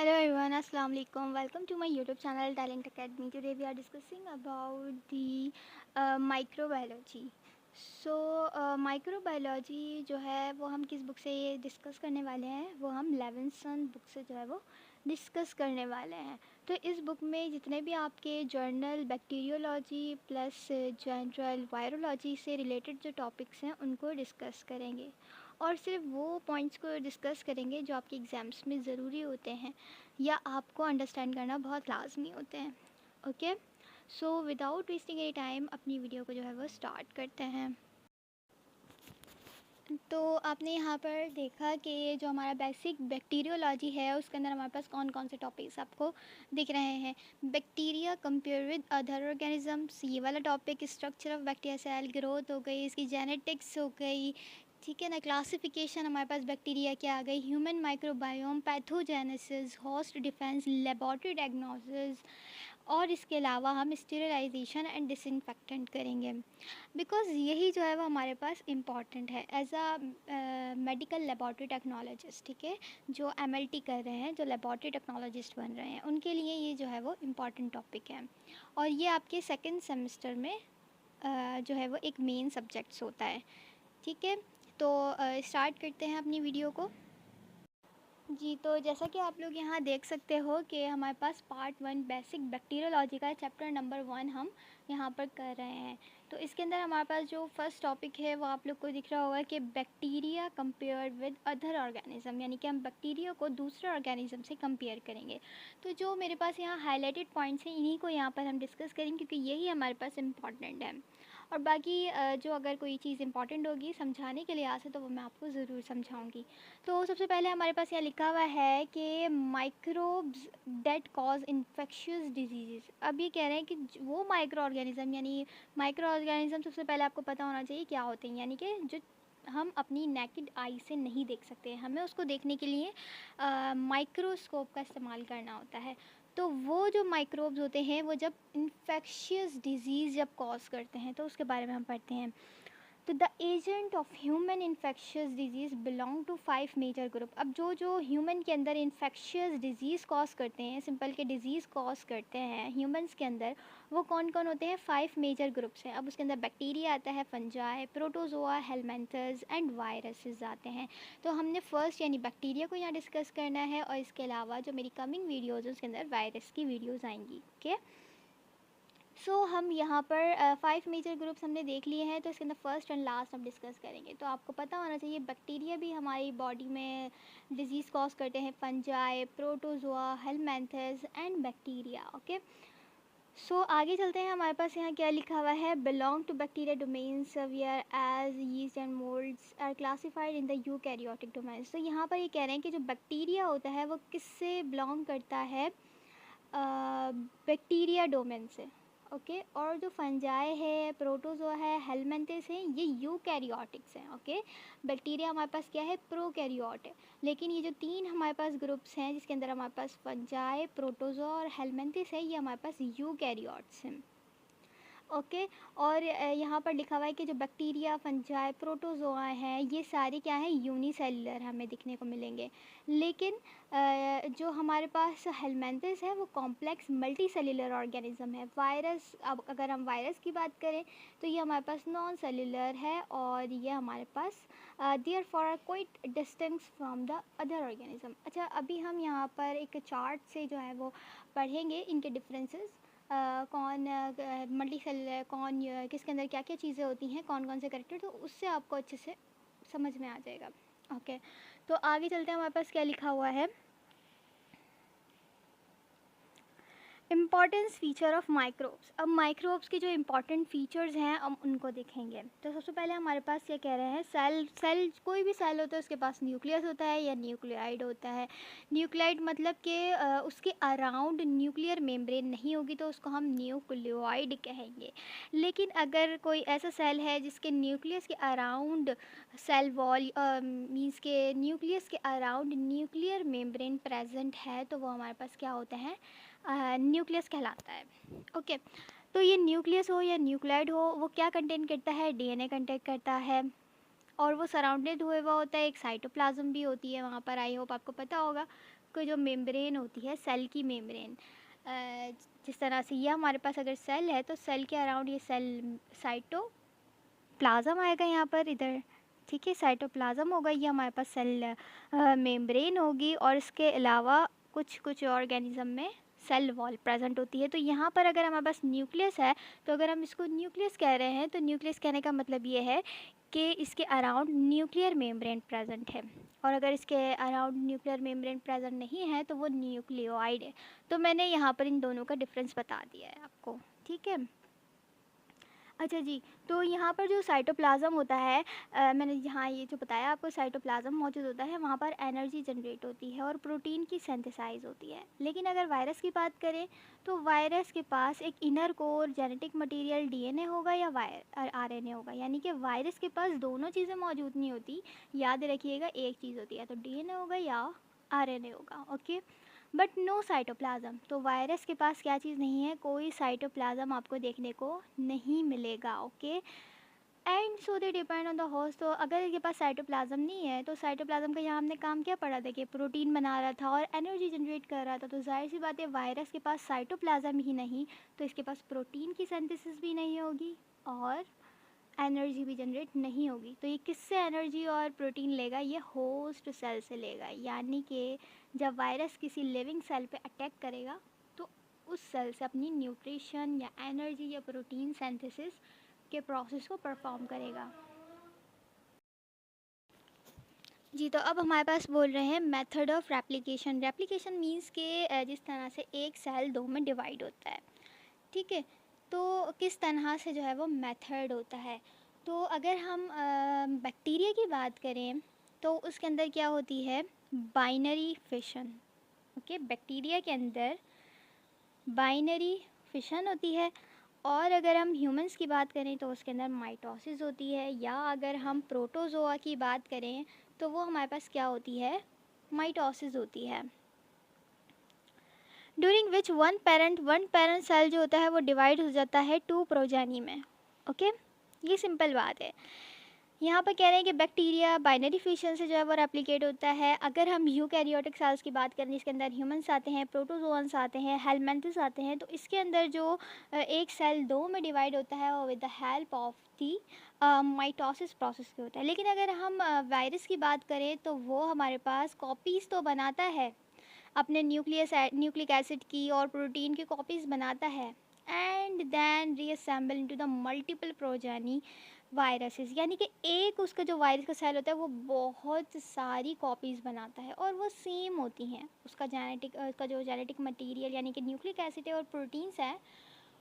Hello everyone, Assalamu alaikum. Welcome to my YouTube channel Talent Academy. Today we are discussing about the microbiology. So microbiology जो है वो हम किस book से ये डिस्कस करने वाले हैं, वो हम लेविंसन बुक से जो है वो डिस्कस करने वाले हैं। तो इस बुक में जितने भी आपके journal bacteriology plus general virology से रिलेटेड जो टॉपिक्स हैं उनको डिस्कस करेंगे और सिर्फ वो पॉइंट्स को डिस्कस करेंगे जो आपके एग्ज़ाम्स में ज़रूरी होते हैं या आपको अंडरस्टैंड करना बहुत लाजमी होते हैं। Okay, so without wasting any time अपनी वीडियो को जो है वो स्टार्ट करते हैं। तो आपने यहाँ पर देखा कि ये जो हमारा बेसिक बैक्टीरियोलॉजी है उसके अंदर हमारे पास कौन कौन से टॉपिक्स आपको दिख रहे हैं। Bacteria compare with other organisms, ये वाला topic structure of bacteria cell, growth हो गई, इसकी जेनेटिक्स हो गई, ठीक है ना, क्लासिफिकेशन हमारे पास बैक्टीरिया की आ गई, human microbiome, pathogenesis, host defence, laboratory diagnosis, और इसके अलावा हम स्टेरिलाइजेशन एंड डिसइंफेक्टेंट करेंगे बिकॉज़ यही जो है वो हमारे पास इम्पॉर्टेंट है as a medical laboratory technologist. ठीक है, जो एमएलटी कर रहे हैं, जो लेबॉर्ट्री टेक्नोलॉजिस्ट बन रहे हैं, उनके लिए ये जो है वो इम्पॉर्टेंट टॉपिक है और ये आपके सेकेंड सेमेस्टर में जो है वो एक मेन सब्जेक्ट्स होता है। ठीक है, तो स्टार्ट करते हैं अपनी वीडियो को। जी, तो जैसा कि आप लोग यहाँ देख सकते हो कि हमारे पास पार्ट 1 बेसिक बैक्टीरियोलॉजी का चैप्टर नंबर 1 हम यहाँ पर कर रहे हैं। तो इसके अंदर हमारे पास जो फर्स्ट टॉपिक है वो आप लोग को दिख रहा होगा कि bacteria compare with other organism, यानी कि हम बैक्टीरिया को दूसरे ऑर्गेनिज्म से कंपेयर करेंगे। तो जो मेरे पास यहाँ हाईलाइटेड पॉइंट्स हैं इन्हीं को यहाँ पर हम डिस्कस करेंगे क्योंकि यही हमारे पास इम्पॉर्टेंट है। और बाकी जो अगर कोई चीज़ इंपॉर्टेंट होगी समझाने के लिहाज से तो वो मैं आपको ज़रूर समझाऊंगी। तो सबसे पहले हमारे पास यहाँ लिखा हुआ है कि microbes that cause infectious disease. अब ये कह रहे हैं कि वो माइक्रो ऑर्गेनिज़म, यानी माइक्रो ऑर्गेनिज़म सबसे पहले आपको पता होना चाहिए क्या होते हैं, यानी कि जो हम अपनी नेकेड आई से नहीं देख सकते, हमें उसको देखने के लिए माइक्रोस्कोप का इस्तेमाल करना होता है। तो वो जो माइक्रोब्स होते हैं वो जब इन्फेक्शियस डिजीज़ जब कॉज करते हैं तो उसके बारे में हम पढ़ते हैं। तो the agent of human infectious disease belong to 5 major group. अब जो जो ह्यूमन के अंदर इन्फेक्शियस डिजीज़ कॉज करते हैं, सिंपल के डिजीज़ कॉज करते हैं ह्यूमंस के अंदर, वो कौन कौन होते हैं? 5 मेजर ग्रुप्स हैं। अब उसके अंदर बैक्टीरिया आता है, fungi, protozoa, helminths and viruses आते हैं। तो हमने फर्स्ट यानी बैक्टीरिया को यहाँ डिस्कस करना है और इसके अलावा जो मेरी कमिंग वीडियोज़ हैं उसके अंदर वायरस की वीडियोज़ आएंगी। ओके, हम यहाँ पर 5 मेजर ग्रुप्स हमने देख लिए हैं, तो इसके अंदर फर्स्ट एंड लास्ट हम डिस्कस करेंगे। तो आपको पता होना चाहिए बैक्टीरिया भी हमारी बॉडी में डिजीज़ कॉज करते हैं, fungi, protozoa, helminths and bacteria. Okay, आगे चलते हैं। हमारे पास यहाँ क्या लिखा हुआ है? Belong to bacteria domains where as yeast and moulds are classified in the eukaryotic domains. तो यहाँ पर ये कह रहे हैं कि जो बैक्टीरिया होता है वो किससे बिलोंग करता है? बैक्टीरिया डोमेन से। ओके, और जो फंजाई है, प्रोटोजोआ है, हेलमेंथस है, ये यूकैरियोटिक्स हैं। ओके, बैक्टीरिया हमारे पास क्या है? प्रोकैरियोट है। लेकिन ये जो तीन हमारे पास ग्रुप्स हैं जिसके अंदर हमारे पास फंजाई, प्रोटोजोआ और हेलमेंथस है, ये हमारे पास यूकैरियोट्स हैं। ओके, और यहाँ पर लिखा हुआ है कि जो बैक्टीरिया, फंजाई, प्रोटोजोआ हैं, ये सारे क्या हैं? यूनिसेलुलर हमें दिखने को मिलेंगे। लेकिन जो हमारे पास हेलमेंथस है वो कॉम्प्लेक्स मल्टी सेलुलर ऑर्गेनिज्म है। वायरस, अब अगर हम वायरस की बात करें तो ये हमारे पास नॉन सेलुलर है और ये हमारे पास there four are quite distinct from the other organism. अच्छा, अभी हम यहाँ पर एक चार्ट से जो है वो पढ़ेंगे इनके डिफरेंसेस, कौन मल्टी सेलुलर, कौन किसके अंदर क्या क्या चीज़ें होती हैं, कौन कौन से करेक्टर, तो उससे आपको अच्छे से समझ में आ जाएगा। ओके, तो आगे चलते हैं। हमारे पास क्या लिखा हुआ है? Importance feature of microbes. अब माइक्रोब्स के जो इम्पॉर्टेंट फीचर्स हैं हम उनको देखेंगे। तो सबसे पहले हमारे पास ये कह रहे हैं सेल कोई भी सेल होता है उसके पास न्यूक्लियस होता है या न्यूक्लियाइड होता है। न्यूक्लियाइड मतलब कि उसके अराउंड न्यूक्लियर मेम्ब्रेन नहीं होगी तो उसको हम न्यूक्लियोइड कहेंगे। लेकिन अगर कोई ऐसा सेल है जिसके न्यूक्लियस के अराउंड सेल वॉल मीन्स के न्यूक्लियस के अराउंड न्यूक्लियर मेम्ब्रेन प्रेजेंट है तो वो हमारे पास क्या होता है? न्यूक्लियस कहलाता है। ओके, तो ये न्यूक्लियस हो या न्यूक्लाइड हो वो क्या कंटेन करता है? डीएनए कंटेन करता है और वो सराउंडेड हुए हुआ होता है, एक साइटोप्लाज्म भी होती है वहाँ पर, आई होप आपको पता होगा। को जो मेम्ब्रेन होती है, सेल की मेम्ब्रेन, जिस तरह से ये हमारे पास अगर सेल है तो सेल के अराउंड ये सेल साइटोप्लाज्म आएगा यहाँ पर इधर, ठीक है, साइटोप्लाज्म होगा, ये हमारे पास सेल मेम्ब्रेन होगी, और इसके अलावा कुछ कुछ ऑर्गेनिज्म में सेल वॉल प्रेजेंट होती है। तो यहाँ पर अगर हमारे पास न्यूक्लियस है, तो अगर हम इसको न्यूक्लियस कह रहे हैं तो न्यूक्लियस कहने का मतलब ये है कि इसके अराउंड न्यूक्लियर मेम्ब्रेन प्रेजेंट है, और अगर इसके अराउंड न्यूक्लियर मेम्ब्रेन प्रेजेंट नहीं है तो वो न्यूक्लियोइड है। तो मैंने यहाँ पर इन दोनों का डिफरेंस बता दिया है आपको, ठीक है। अच्छा जी, तो यहाँ पर जो साइटोप्लाज्म होता है, मैंने यहाँ ये जो बताया आपको, साइटोप्लाज्म मौजूद होता है, वहाँ पर एनर्जी जनरेट होती है और प्रोटीन की सिंथेसाइज होती है। लेकिन अगर वायरस की बात करें तो वायरस के पास एक inner core genetic material DNA होगा या आरएनए होगा, यानी कि वायरस के पास दोनों चीज़ें मौजूद नहीं होती, याद रखिएगा एक चीज़ होती है, तो डीएनए होगा या आरएनए होगा, ओके, बट नो साइटोप्लाज्म। तो वायरस के पास क्या चीज़ नहीं है, कोई साइटोप्लाज्म आपको देखने को नहीं मिलेगा, okay. And so they depend on the host. तो अगर इसके पास साइटोप्लाज्म नहीं है तो साइटोप्लाज्म का यहाँ हमने काम क्या पढ़ा था कि प्रोटीन बना रहा था और एनर्जी जनरेट कर रहा था, तो जाहिर सी बात है वायरस के पास साइटोप्लाज्म ही नहीं तो इसके पास प्रोटीन की सिंथेसिस भी नहीं होगी और एनर्जी भी जनरेट नहीं होगी। तो ये किससे एनर्जी और प्रोटीन लेगा, ये होस्ट सेल से लेगा, यानी कि जब वायरस किसी लिविंग सेल पे अटैक करेगा तो उस सेल से अपनी न्यूट्रिशन या एनर्जी या प्रोटीन सिंथेसिस के प्रोसेस को परफॉर्म करेगा। जी, तो अब हमारे पास बोल रहे हैं method of replication. Replication means के जिस तरह से एक सेल दो में डिवाइड होता है, ठीक है, तो किस तरह से जो है वो मेथड होता है। तो अगर हम बैक्टीरिया की बात करें तो उसके अंदर क्या होती है, बाइनरी फिशन, ओके, बैक्टीरिया के अंदर बाइनरी फिशन होती है। और अगर हम ह्यूमंस की बात करें तो उसके अंदर माइटोसिस होती है, या अगर हम प्रोटोजोआ की बात करें तो वो हमारे पास क्या होती है, माइटोसिस होती है, during which one parent cell जो होता है वो डिवाइड हो जाता है टू प्रोजेनी में, ओके। ये सिंपल बात है। यहाँ पर कह रहे हैं कि बैक्टीरिया बाइनरी फिशन से जो है वो रेप्लिकेट होता है। अगर हम यूकैरियोटिक सेल्स की बात करें जिसके अंदर ह्यूमंस आते हैं, प्रोटोजोअन्स आते हैं, हेलमेंथस आते हैं, तो इसके अंदर जो एक सेल दो में डिवाइड होता है वो with the help of the mitosis process के होता है। लेकिन अगर हम वायरस की बात करें तो वो हमारे पास कॉपीज़ तो बनाता है अपने न्यूक्लिक एसिड की और प्रोटीन की कॉपीज़ बनाता है, and then reassemble into the multiple progeny viruses, यानी कि एक उसका जो वायरस का सेल होता है वो बहुत सारी कॉपीज़ बनाता है और वो सेम होती हैं। उसका जो जेनेटिक मटेरियल यानी कि न्यूक्लिक एसिड है और प्रोटीन्स हैं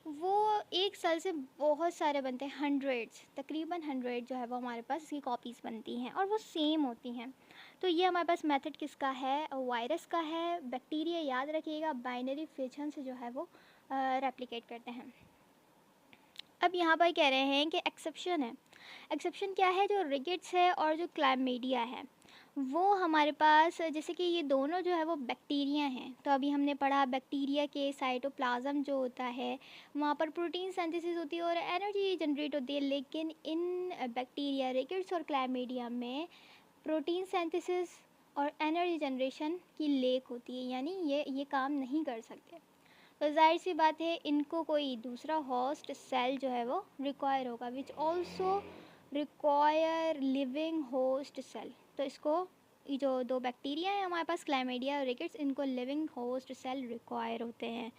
वो एक सेल से बहुत सारे बनते हैं, हंड्रेड्स, तकरीबन 100 जो है वो हमारे पास इसकी कॉपीज़ बनती हैं और वो सेम होती हैं। तो ये हमारे पास मेथड किसका है, वायरस का है। बैक्टीरिया याद रखिएगा बाइनरी फिशन से जो है वो रेप्लिकेट करते हैं। अब यहाँ पर कह रहे हैं कि एक्सेप्शन है। एक्सेप्शन क्या है, जो रिकेट्स है और जो क्लैमिडिया है वो हमारे पास, जैसे कि ये दोनों जो है वो बैक्टीरिया हैं, तो अभी हमने पढ़ा बैक्टीरिया के साइटोप्लाज्म जो होता है वहाँ पर प्रोटीन सिंथेसिस होती है और एनर्जी जनरेट होती है। लेकिन इन बैक्टीरिया, रिकेट्स और क्लैमिडिया में प्रोटीन सिंथेसिस और एनर्जी जनरेशन की लेक होती है, यानी ये काम नहीं कर सकते। तो जाहिर सी बात है इनको कोई दूसरा होस्ट सेल जो है वो रिक्वायर होगा, which also require living host cell. तो इसको ये जो दो बैक्टीरिया हैं हमारे पास, क्लैमिडिया और रिकेट्स, इनको लिविंग होस्ट सेल रिक्वायर होते हैं।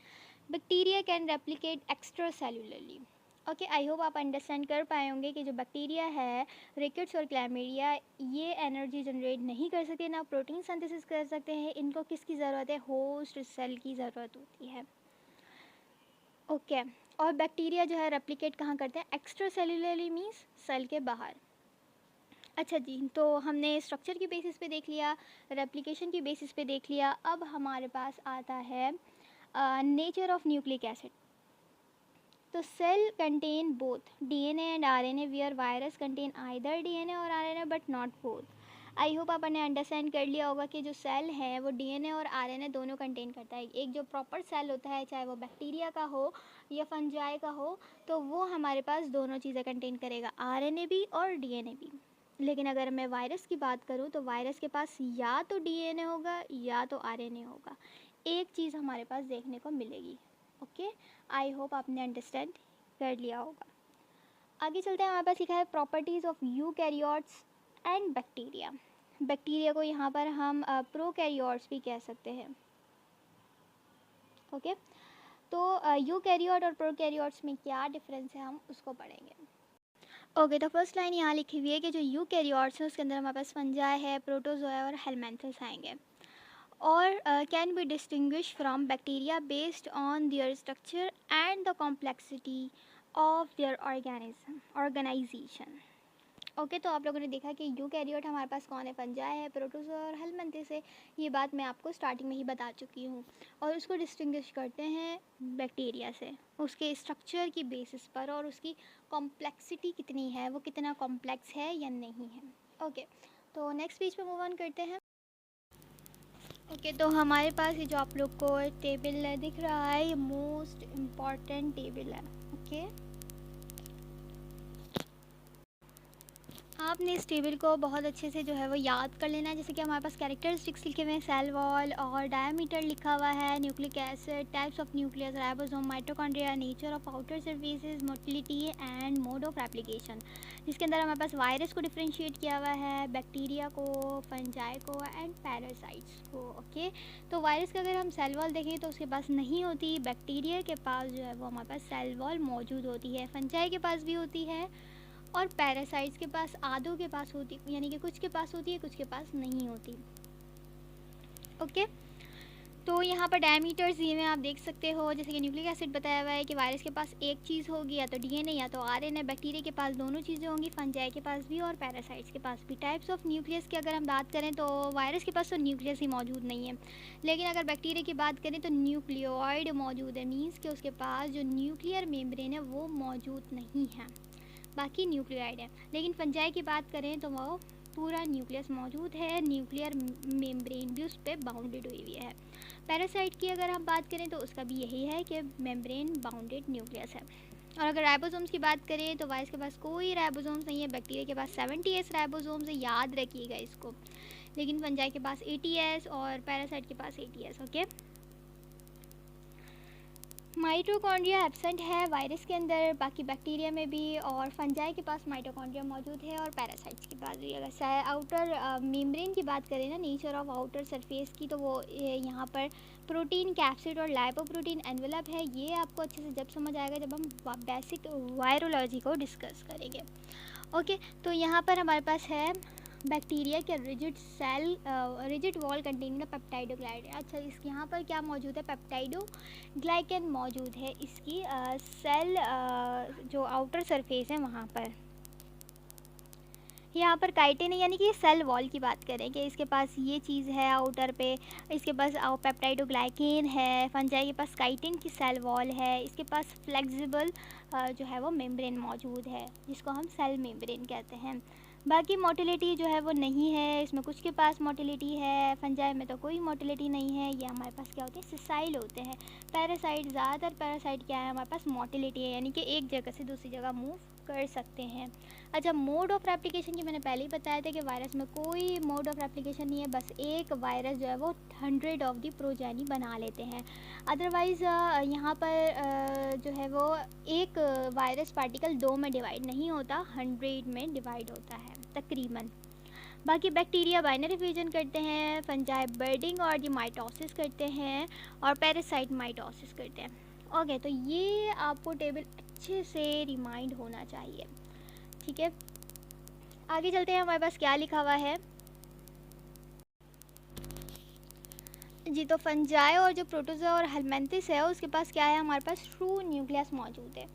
Bacteria can replicate extracellularly, okay. I hope आप अंडरस्टैंड कर पाए होंगे कि जो बैक्टीरिया है, रिकेट्स और क्लैमिडिया, ये एनर्जी जनरेट नहीं कर सकते, ना प्रोटीन सिंथेसिस कर सकते हैं। इनको किसकी ज़रूरत है, होस्ट सेल की ज़रूरत होती है, ओके। और बैक्टीरिया जो है रेप्लिकेट कहाँ करते हैं, एक्स्ट्रा सेलुलरली मीन्स सेल के बाहर। अच्छा जी, तो हमने स्ट्रक्चर की बेसिस पे देख लिया, रेप्लिकेशन की बेसिस पे देख लिया। अब हमारे पास आता है नेचर ऑफ न्यूक्लिक एसिड। तो cell contain both DNA and RNA, where virus contain either DNA और RNA but not both. I hope आपने अंडरस्टैंड कर लिया होगा कि जो सेल है वो डीएनए और आरएनए दोनों कंटेन करता है। एक जो प्रॉपर सेल होता है, चाहे वो बैक्टीरिया का हो या फंजाई का हो, तो वो हमारे पास दोनों चीज़ें कंटेन करेगा, आरएनए भी और डीएनए भी। लेकिन अगर मैं वायरस की बात करूँ तो वायरस के पास या तो डीएनए होगा या तो आरएनए होगा, एक चीज़ हमारे पास देखने को मिलेगी। ओके, आई होप आपने अंडरस्टैंड कर लिया होगा। आगे चलते हैं, हमारे पास लिखा है properties of eukaryotes and bacteria. Bacteria को यहाँ पर हम प्रोकैरियोट्स भी कह सकते हैं। ओके, तो यूकैरियोट और प्रोकैरियोट्स में क्या डिफरेंस है हम उसको पढ़ेंगे। ओके, तो फर्स्ट लाइन यहाँ लिखी हुई है कि जो यूकैरियोट्स हैं उसके अंदर हमारे पास फंजाई है, प्रोटोजोआ और हेलमेंथस आएंगे, और can be distinguish from bacteria based on their structure and the complexity of their organisation. Okay, तो आप लोगों ने देखा कि यूकैरियोट हमारे पास कौन है, फंजाई है, प्रोटोजोआ और हेलमिंथेस है। ये बात मैं आपको स्टार्टिंग में ही बता चुकी हूँ, और उसको डिस्टिंग्विश करते हैं बैक्टीरिया से उसके स्ट्रक्चर की बेसिस पर, और उसकी कॉम्प्लेक्सिटी कितनी है, वो कितना कॉम्प्लेक्स है या नहीं है। ओके, तो नेक्स्ट पेज पे मूव ऑन करते हैं। ओके, तो हमारे पास ये जो आप लोग को टेबल दिख रहा है, ये मोस्ट इम्पॉर्टेंट टेबल है। ओके, आपने इस टेबल को बहुत अच्छे से जो है वो याद कर लेना है। जैसे कि हमारे पास कैरेक्टरिस्टिक्स लिखे हुए हैं, सेल वॉल और डायमीटर लिखा हुआ है, nucleic acid, types of nucleus, ribosome, mitochondria, nature of outer surfaces, motility and mode of application, जिसके अंदर हमारे पास वायरस को डिफ्रेंशिएट किया हुआ है, बैक्टीरिया को, फंजाई को एंड पैरासाइट्स को। ओके, तो वायरस का अगर हम सेल वॉल देखें तो उसके पास नहीं होती, बैक्टीरिया के पास जो है वो हमारे पास सेल वॉल मौजूद होती है, फंजाई के पास भी होती है, और पैरासाइट्स के पास आधों के पास होती, यानी कि कुछ के पास होती है कुछ के पास नहीं होती। ओके, तो यहाँ पर डायमीटर्स दिए हुए आप देख सकते हो। जैसे कि न्यूक्लिक एसिड बताया हुआ है कि वायरस के पास एक चीज़ होगी, या तो डीएनए या तो आरएनए। बैक्टीरिया के पास दोनों चीज़ें होंगी, फंजाई के पास भी और पैरासाइट्स के पास भी। टाइप्स ऑफ न्यूक्लियस की अगर हम बात करें तो वायरस के पास तो न्यूक्लियस ही मौजूद नहीं है, लेकिन अगर बैक्टीरिया की बात करें तो न्यूक्लियोइड मौजूद है, मीन्स कि उसके पास जो न्यूक्लियर मेम्ब्रेन है वो मौजूद नहीं है, बाकी न्यूक्लियाइड है। लेकिन फंजाई की बात करें तो वो पूरा न्यूक्लियस मौजूद है, न्यूक्लियर मेम्ब्रेन भी उस पर बाउंडेड हुई हुई है। पैरासाइट की अगर हम बात करें तो उसका भी यही है कि मेम्ब्रेन बाउंडेड न्यूक्लियस है। और अगर राइबोसोम्स की बात करें तो वायरस के पास कोई राइबोसोम्स नहीं है, बैक्टीरिया के पास 70S राइबोसोम्स है, याद रखिएगा इसको। लेकिन फंजाई के पास 80S और पैरासाइट के पास 80S। ओके, माइटोकॉन्ड्रिया एब्सेंट है वायरस के अंदर, बाकी बैक्टीरिया में भी, और फंजाई के पास माइटोकॉन्ड्रिया मौजूद है और पैरासाइट्स के पास भी। अगर आउटर मेम्ब्रेन की बात करें ना, नेचर ऑफ आउटर सरफेस की, तो वो यहाँ पर प्रोटीन, कैप्सिड और लाइपोप्रोटीन एनवेलप है। ये आपको अच्छे से जब समझ आएगा जब हम बेसिक वायरोलॉजी को डिस्कस करेंगे। ओके, तो यहाँ पर हमारे पास है बैक्टीरिया के rigid cell, rigid wall containing peptidoglycan. अच्छा, इसके यहाँ पर क्या मौजूद है, पेप्टाइडोग्लाइकन मौजूद है इसकी सेल जो आउटर सरफेस है वहाँ पर। यहाँ पर काइटिन है, यानी कि सेल वॉल की बात करें कि इसके पास ये चीज़ है आउटर पे, इसके पास पेप्टाइडोग्लाइकेन है। फंजाई के पास काइटिन की सेल वॉल है, इसके पास फ्लेक्सिबल जो है वो मेम्ब्रेन मौजूद है, जिसको हम सेल मेम्ब्रेन कहते हैं। बाकी मोटिलिटी जो है वो नहीं है, इसमें कुछ के पास मोटिलिटी है, फंजाई में तो कोई मोटिलिटी नहीं है। ये हमारे पास क्या होते हैं, सिसाइल होते हैं। पैरासाइट, ज़्यादातर पैरासाइट क्या है हमारे पास, मोटिलिटी है, यानी कि एक जगह से दूसरी जगह मूव कर सकते हैं। अच्छा, मोड ऑफ रेप्लिकेशन की मैंने पहले ही बताया था कि वायरस में कोई मोड ऑफ रेप्लिकेशन नहीं है, बस एक वायरस जो है वो 100 ऑफ दी प्रोजेनी बना लेते हैं। अदरवाइज़ यहाँ पर जो है वो एक वायरस पार्टिकल 2 में डिवाइड नहीं होता, 100 में डिवाइड होता है तकरीबन। बाकी बैक्टीरिया बाइनरी फ्यूजन करते हैं, फंजाई बर्डिंग और दी माइटोसिस करते हैं, और पैरासाइट माइटोसिस करते हैं। ओके, तो ये आपको टेबल अच्छे से रिमाइंड होना चाहिए, ठीक है। आगे चलते हैं, हमारे पास क्या लिखा हुआ है जी। तो फंजाई और जो प्रोटोजोआ और हेलमिंथेस है उसके पास क्या है, हमारे पास ट्रू न्यूक्लियस मौजूद है,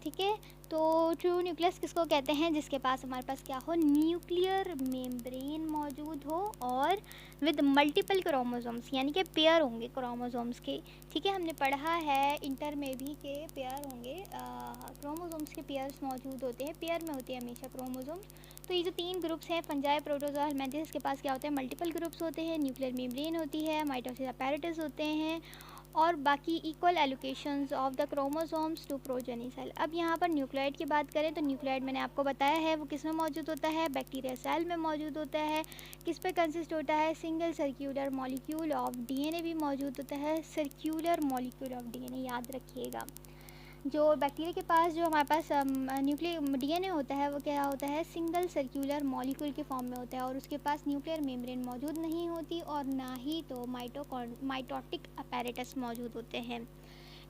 ठीक है। तो ट्रू न्यूक्लियस किसको कहते हैं, जिसके पास हमारे पास क्या हो, न्यूक्लियर मेम्ब्रेन मौजूद हो और विद मल्टीपल क्रोमोसोम्स, यानी कि पेयर होंगे क्रोमोसोम्स के, ठीक है। हमने पढ़ा है इंटर में भी के पेयर होंगे, क्रोमोसोम्स के पेयर्स मौजूद होते हैं, पेयर में होते हैं हमेशा क्रोमोसोम्स। तो ये जो 3 ग्रुप्स हैं, फंजाई, प्रोटोजोआ, हेलमिंथेस, के पास क्या होते हैं, मल्टीपल ग्रुप्स होते हैं, न्यूक्लियर मेम्ब्रेन होती है, माइटोसिस अपैरेटस होते हैं, और बाकी equal allocations of the chromosomes to progeny cell. अब यहाँ पर न्यूक्लियोइड की बात करें तो न्यूक्लियोइड मैंने आपको बताया है वो किस में मौजूद होता है, बैक्टीरिया सेल में मौजूद होता है। किस पे कंसिस्ट होता है, single circular molecule of DNA भी मौजूद होता है, सर्क्यूलर मॉलिक्यूल ऑफ डीएनए याद रखिएगा। जो बैक्टीरिया के पास जो हमारे पास डीएनए होता है वो क्या होता है, सिंगल सर्क्यूलर मॉलिक्यूल के फॉर्म में होता है और उसके पास न्यूक्लियर मेम्ब्रेन मौजूद नहीं होती और ना ही तो माइटोटिक अपैरेटस मौजूद होते हैं।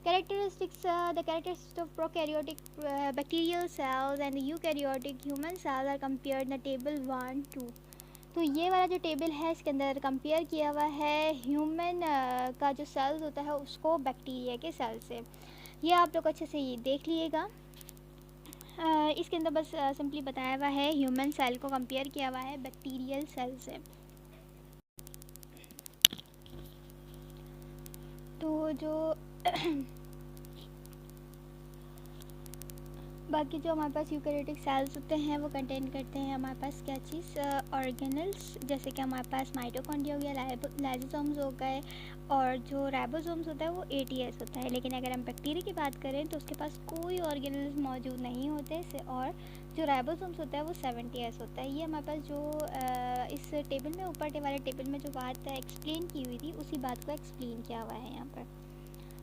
Characteristics the characteristics of prokaryotic bacterial cells and eukaryotic human cells are compared the table 1-2। तो ये वाला जो टेबल है इसके अंदर कंपेयर किया हुआ है ह्यूमन का जो सेल्स होता है उसको बैक्टीरिया के सेल से। ये आप लोग अच्छे से ये देख लीजिएगा। इसके अंदर बस सिंपली बताया हुआ है ह्यूमन सेल को कंपेयर किया हुआ है बैक्टीरियल सेल से। तो जो बाकी जो हमारे पास यूकैरियोटिक सेल्स होते हैं वो कंटेन करते हैं हमारे पास क्या चीज़, ऑर्गेनल्स, जैसे कि हमारे पास माइटोकॉन्ड्रिया हो गया, लाइसोसोम्स हो गए और जो राइबोसोम्स होता है वो एटीएस होता है। लेकिन अगर हम बैक्टीरिया की बात करें तो उसके पास कोई ऑर्गेनल्स मौजूद नहीं होते और जो राइबोसोम्स होता है वो 70S होता है। ये हमारे पास जो इस टेबल में ऊपर वाले टेबल में जो बात एक्सप्लेन की हुई थी उसी बात को एक्सप्लेन किया हुआ है यहाँ पर।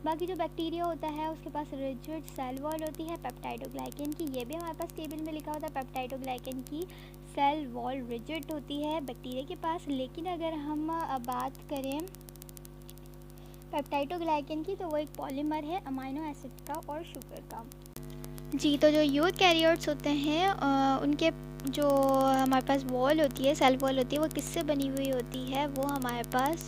बाकी जो बैक्टीरिया होता है उसके पास रिजिड सेल वॉल होती है पेप्टाइडोग्लाइकन की, ये भी हमारे पास टेबल में लिखा होता है पेप्टाइडोग्लाइकन की सेल वॉल रिजिड होती है बैक्टीरिया के पास। लेकिन अगर हम बात करें पेप्टाइडोग्लाइकन की तो वो एक पॉलीमर है अमाइनो एसिड का और शुगर का। जी, तो जो यूकैरियोट्स होते हैं उनके जो हमारे पास वॉल होती है, सेल वॉल होती है, वो किससे बनी हुई होती है, वो हमारे पास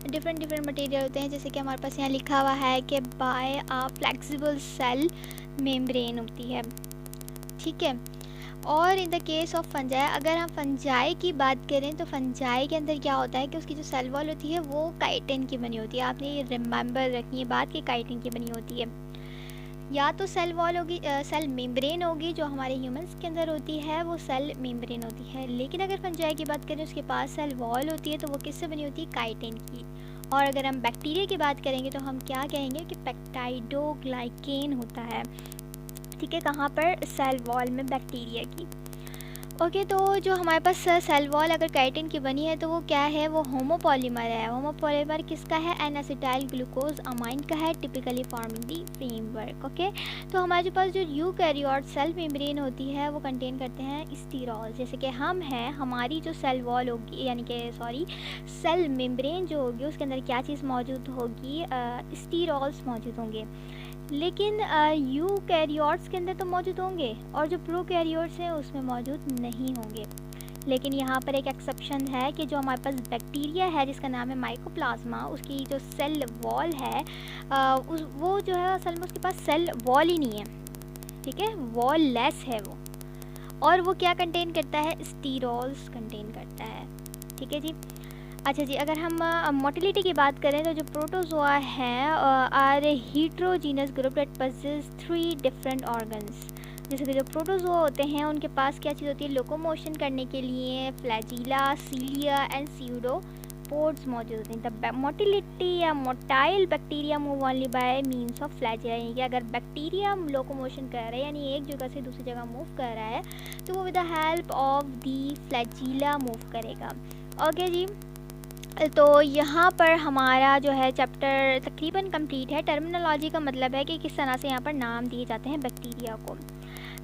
डिफरेंट मटेरियल होते हैं। जैसे कि हमारे पास यहाँ लिखा हुआ है कि बाय आ फ्लेक्सिबल सेल मेम्ब्रेन होती है, ठीक है। और in the case of fungi, अगर हम फंजाई की बात करें तो फंजाई के अंदर क्या होता है कि उसकी जो सेल वॉल होती है वो काइटिन की बनी होती है। आपने ये रिमेंबर रखनी है बात कि काइटिन की बनी होती है। या तो सेल वॉल होगी, सेल मेम्ब्रेन होगी जो हमारे ह्यूमंस के अंदर होती है, वो सेल मेम्ब्रेन होती है। लेकिन अगर फंजाई की बात करें उसके पास सेल वॉल होती है तो वो किससे बनी होती है, काइटिन की। और अगर हम बैक्टीरिया की बात करेंगे तो हम क्या कहेंगे कि पेप्टाइडोग्लाइकेन होता है, ठीक है, कहाँ पर, सेल वॉल में बैक्टीरिया की। ओके, तो जो हमारे पास सेल वॉल अगर काइटिन की बनी है तो वो क्या है, वो होमोपॉलीमर है। होमोपॉलीमर किसका है, एन एसिटाइल ग्लूकोज अमाइन का है, टिपिकली फॉर्मिंग दी फ्रेमवर्क। ओके, तो हमारे पास जो यूकैरियोट सेल मेम्ब्रेन होती है वो कंटेन करते हैं स्टीरॉल। जैसे कि हम हैं, हमारी जो सेल वॉल होगी यानी कि सेल मेम्ब्रेन जो होगी उसके अंदर क्या चीज़ मौजूद होगी, स्टीरॉल्स मौजूद होंगे। लेकिन यूकैरियोट्स के अंदर तो मौजूद होंगे और जो प्रोकैरियोट्स हैं उसमें मौजूद नहीं होंगे। लेकिन यहाँ पर एक एक्सेप्शन है कि जो हमारे पास बैक्टीरिया है जिसका नाम है माइकोप्लाज्मा, उसकी जो सेल वॉल है वो जो है असल में उसके पास सेल वॉल ही नहीं है, ठीक है, वॉल लेस है वो। और वो क्या कंटेन करता है, स्टीरॉल्स कंटेन करता है, ठीक है जी। अच्छा जी, अगर हम मोटिलिटी की बात करें तो जो प्रोटोजोआ हैं are heterogeneous group that possess 3 different organs. जैसे कि जो प्रोटोजोआ होते हैं उनके पास क्या चीज़ होती है, लोकोमोशन करने के लिए फ्लैजिला, सीलिया एंड स्यूडोपोड्स मौजूद होते हैं। द मोटिलिटी या motile bacteria move only by means of flagella, यानी कि अगर बैक्टीरिया लोकोमोशन कर रहा है यानी एक जगह से दूसरी जगह मूव कर रहा है तो वो with the help of the flagella move करेगा। ओके जी, तो यहाँ पर हमारा जो है चैप्टर तकरीबन कंप्लीट है। टर्मिनोलॉजी का मतलब है कि किस तरह से यहाँ पर नाम दिए जाते हैं बैक्टीरिया को।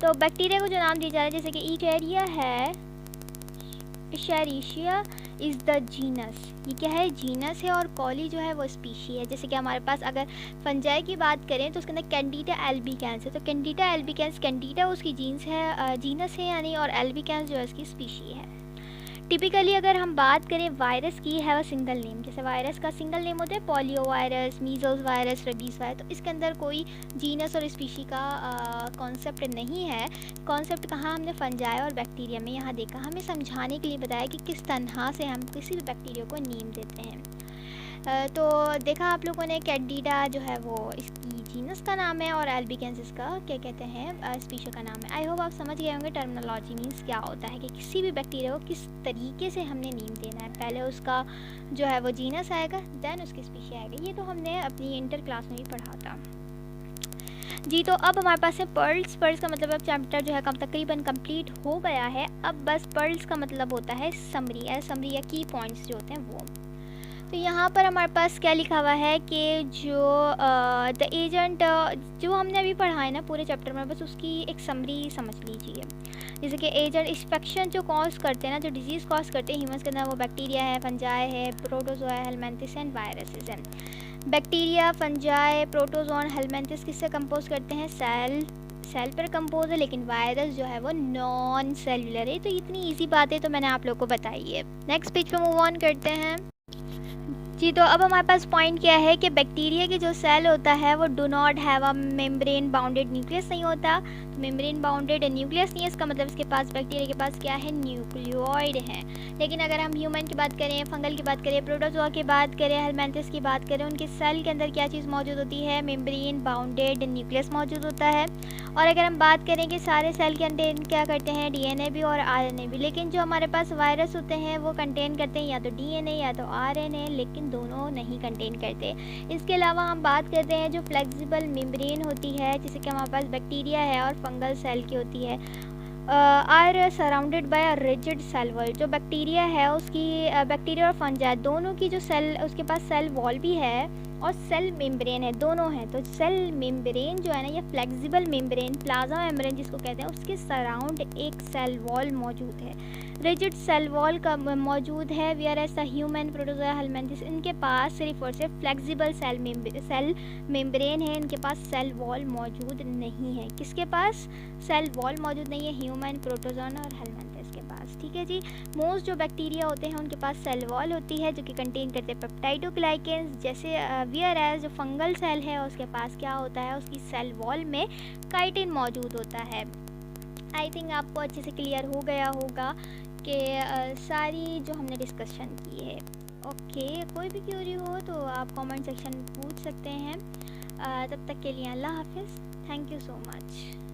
तो बैक्टीरिया को जो नाम दिया जा रहा है जैसे कि इशेरिया है, इशेरिशिया इज़ द जीनस, ये क्या है, जीनस है, और कॉली जो है वो स्पीशी है। जैसे कि हमारे पास अगर फंजाई की बात करें तो उसके अंदर कैंडिडा एल्बिकेंस है, तो कैंडिडा एल्बिकेंस, कैंडिडा उसकी जीनस है यानी, और एल्बिकेंस जो है उसकी स्पीशी है। टिपिकली अगर हम बात करें वायरस की है वो सिंगल नेम, जैसे वायरस का सिंगल नेम होता है polio virus, measles virus, rabies virus, तो इसके अंदर कोई जीनस और स्पीशी का कॉन्सेप्ट नहीं है। कॉन्सेप्ट कहाँ हमने फंजाई और बैक्टीरिया में यहाँ देखा, हमें समझाने के लिए बताया कि किस तरह से हम किसी भी बैक्टीरिया को नेम देते हैं। तो देखा आप लोगों ने कैंडिडा जो है वो इसकी जीनस का नाम है और एल्बिकेंसिस का क्या कहते हैं स्पीशीज का नाम है। आई होप आप समझ गए होंगे टर्मिनोलॉजी मीन्स क्या होता है कि किसी भी बैक्टीरिया को किस तरीके से हमने नेम देना है। पहले उसका जो है वो जीनस आएगा, देन उसकी स्पीशीज आएगी। ये तो हमने अपनी इंटर क्लास में भी पढ़ा था जी। तो अब हमारे पास है पर्ल्स। पर्ल्स का मतलब अब चैप्टर जो है तकरीबन कंप्लीट हो गया है। अब बस पर्ल्स का मतलब होता है समरी या की पॉइंट्स जो होते हैं वो। तो यहाँ पर हमारे पास क्या लिखा हुआ है कि जो द एजेंट जो हमने अभी पढ़ा है ना पूरे चैप्टर में, बस उसकी एक समरी समझ लीजिए। जैसे कि एजेंट इन्फेक्शन जो कॉज करते हैं ना, जो डिजीज़ कॉज करते हैं ह्यूमंस के अंदर, वो बैक्टीरिया है, फंजाई है, प्रोटोजोआ है, हेलमिंथिस एंड वायरसेस हैं। बैक्टीरिया, फंजाई, प्रोटोजोन, हेलमिंथिस किससे कंपोज करते हैं? सेल पर कंपोज है, लेकिन वायरस जो है वो नॉन सेलुलर है। तो इतनी इजी बातें तो मैंने आप लोग को बताई है। नेक्स्ट पेज पे मूव ऑन करते हैं जी। तो अब हमारे पास पॉइंट क्या है कि बैक्टीरिया की जो सेल होता है वो do not have a membrane bounded nucleus नहीं होता। तो मेम्ब्रेन बाउंडेड न्यूक्लियस नहीं है, इसका मतलब इसके पास बैक्टीरिया के पास क्या है? न्यूक्लियोइड है। लेकिन अगर हम ह्यूमन की बात करें, फंगल की बात करें, प्रोटोजोआ की बात करें, हेलमिंथिस की बात करें, उनके सेल के अंदर क्या चीज़ मौजूद होती है? मेम्ब्रेन बाउंडेड न्यूक्लियस मौजूद होता है। और अगर हम बात करें कि सारे सेल कंटेन क्या करते हैं? डीएनए भी और आरएनए भी। लेकिन जो हमारे पास वायरस होते हैं वो कंटेन करते हैं या तो डीएनए या तो आरएनए, लेकिन दोनों नहीं कंटेन करते। इसके अलावा हम बात करते हैं जो फ्लेक्सिबल मेम्ब्रेन होती है, जैसे कि हमारे पास बैक्टीरिया है और फंगल सेल की होती है, are surrounded by a rigid cell wall. जो बैक्टीरिया है उसकी बैक्टीरिया और फंजाई दोनों की जो सेल, उसके पास सेल वॉल भी है और सेल मेम्ब्रेन है, दोनों हैं। तो सेल मेम्ब्रेन जो है ना, ये फ्लेक्सिबल मेम्ब्रेन, प्लाज्मा मेम्ब्रेन जिसको कहते हैं, उसके सराउंड एक सेल वॉल मौजूद है। रिजिड सेल वॉल का मौजूद है। Where as the human, protozoa, helminths, इनके पास सिर्फ और सिर्फ फ्लेक्सिबल सेल मेम्ब्रेन है, इनके पास सेल वॉल मौजूद नहीं है। किसके पास सेल वॉल मौजूद नहीं है? ह्यूमन, प्रोटोजोन और हेलमिंथिस के पास। ठीक है जी। मोस्ट जो बैक्टीरिया होते हैं उनके पास सेल वॉल होती है जो कि कंटेन करते हैं पेप्टाइडोग्लाइकेंस। जैसे वेयर एज जो फंगल सेल है उसके पास क्या होता है? उसकी सेल वॉल में काइटिन मौजूद होता है। आई थिंक आपको अच्छे से क्लियर हो गया होगा कि सारी जो हमने डिस्कशन की है। ओके, कोई भी क्यूरी हो तो आप कमेंट सेक्शन में पूछ सकते हैं। तब तक के लिए अल्लाह हाफिज़। Thank you so much.